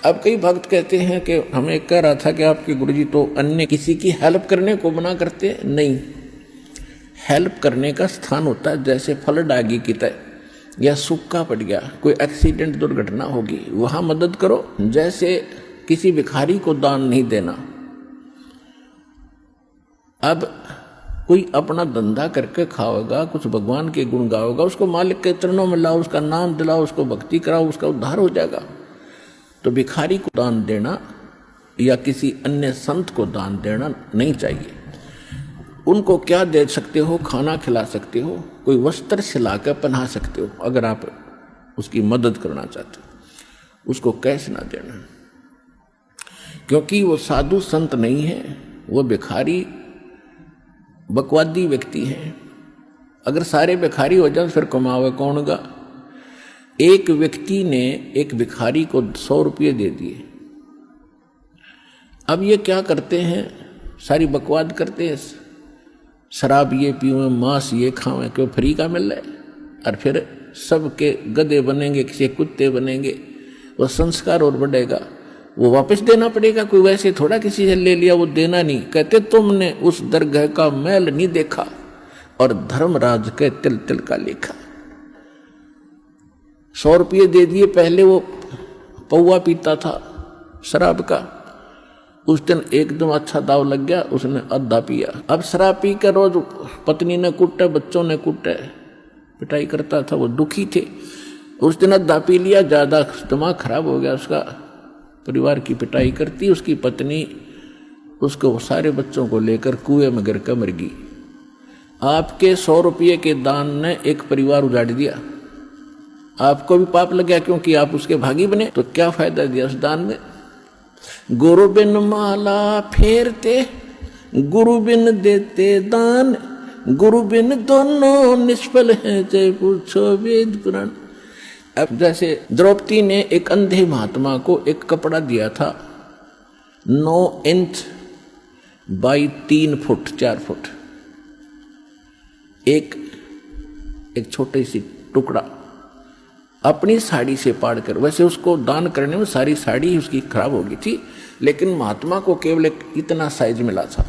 अब कई भक्त कहते हैं कि हमें कह रहा था कि आपके गुरुजी तो अन्य किसी की हेल्प करने को मना करते। नहीं, हेल्प करने का स्थान होता है, जैसे फल डागी की तरह या सूखा पड़ गया, कोई एक्सीडेंट दुर्घटना होगी, वहां मदद करो। जैसे किसी भिखारी को दान नहीं देना। अब कोई अपना धंधा करके खाओगा, कुछ भगवान के गुण गाओगा, उसको मालिक के चरणों में लाओ, उसका नाम दिलाओ, उसको भक्ति कराओ, उसका उद्धार हो जाएगा। तो भिखारी को दान देना या किसी अन्य संत को दान देना नहीं चाहिए। उनको क्या दे सकते हो? खाना खिला सकते हो, कोई वस्त्र सिलाकर पहना सकते हो, अगर आप उसकी मदद करना चाहते हो। उसको कैश ना देना, क्योंकि वो साधु संत नहीं है, वो भिखारी बकवादी व्यक्ति है। अगर सारे भिखारी हो जाए फिर कमावे कौन गा? एक व्यक्ति ने एक भिखारी को 100 रुपये दे दिए। अब ये क्या करते हैं? सारी बकवाद करते हैं, शराब ये पीवें, मांस ये खावें, क्यों फ्री का मिल रहा है। और फिर सबके गधे बनेंगे, किसी कुत्ते बनेंगे, वो संस्कार और बढ़ेगा, वो वापस देना पड़ेगा। कोई वैसे थोड़ा किसी से ले लिया वो देना नहीं। कहते तुमने उस दरगाह का मैल नहीं देखा और धर्मराज के तिल तिल का लेखा। 100 रुपये दे दिए। पहले वो पौवा पीता था शराब का, उस दिन एकदम अच्छा दाव लग गया, उसने आधा पिया। अब शराब पी कर रोज पत्नी ने कुटे, बच्चों ने कुटे, पिटाई करता था, वो दुखी थे। उस दिन आधा पी लिया, ज्यादा दिमाग खराब हो गया उसका, परिवार की पिटाई करती, उसकी पत्नी उसको सारे बच्चों को लेकर कुएं में गिर कर मर गई। आपके 100 रुपये के दान ने एक परिवार उजाड़ दिया। आपको भी पाप लग गया क्योंकि आप उसके भागी बने। तो क्या फायदा दिया उस दान में? गुरु बिन माला फेरते, गुरु बिन देते दान, गुरु बिन दोनों निष्फल हैं, जय पूछो वेद पुराण। अब जैसे द्रौपदी ने एक अंधे महात्मा को एक कपड़ा दिया था 9 इंच बाई 3 फुट 4 फुट, एक छोटी सी टुकड़ा अपनी साड़ी से पाड़ कर। वैसे उसको दान करने में सारी साड़ी उसकी खराब हो गई थी, लेकिन महात्मा को केवल एक इतना साइज मिला था।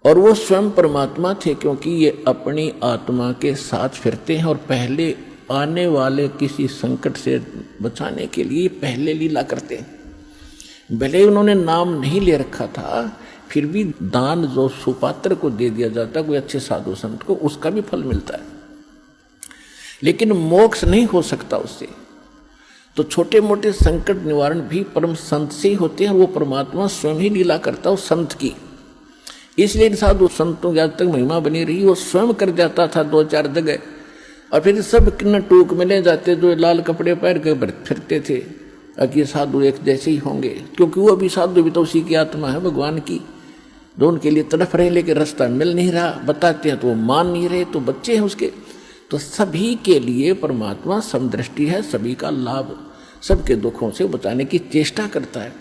और वो स्वयं परमात्मा थे, क्योंकि ये अपनी आत्मा के साथ फिरते हैं और पहले आने वाले किसी संकट से बचाने के लिए पहले लीला करते हैं। भले ही उन्होंने नाम नहीं ले रखा था, फिर भी दान जो सुपात्र को दे दिया जाता है, कोई अच्छे साधु संत को, उसका भी फल मिलता है, लेकिन मोक्ष नहीं हो सकता उससे। तो छोटे मोटे संकट निवारण भी परम संत से ही होते हैं, और वो परमात्मा स्वयं ही लीला करता है उस संत की। इसलिए साधु संतों की आज तक महिमा बनी रही। वो स्वयं कर जाता था 2-4 जगह, और फिर सब किन्ना टूक मिले जाते जो लाल कपड़े पहन कर फिरते थे कि साधु एक जैसे ही होंगे, क्योंकि वो भी साधु भी तो उसी की आत्मा है भगवान की, जो उनके लिए तड़फ रहे, लेकिन रास्ता मिल नहीं रहा। बताते हैं तो वो मान नहीं रहे, तो बच्चे हैं उसके। तो सभी के लिए परमात्मा समदृष्टि है, सभी का लाभ, सबके दुखों से बचाने की चेष्टा करता है।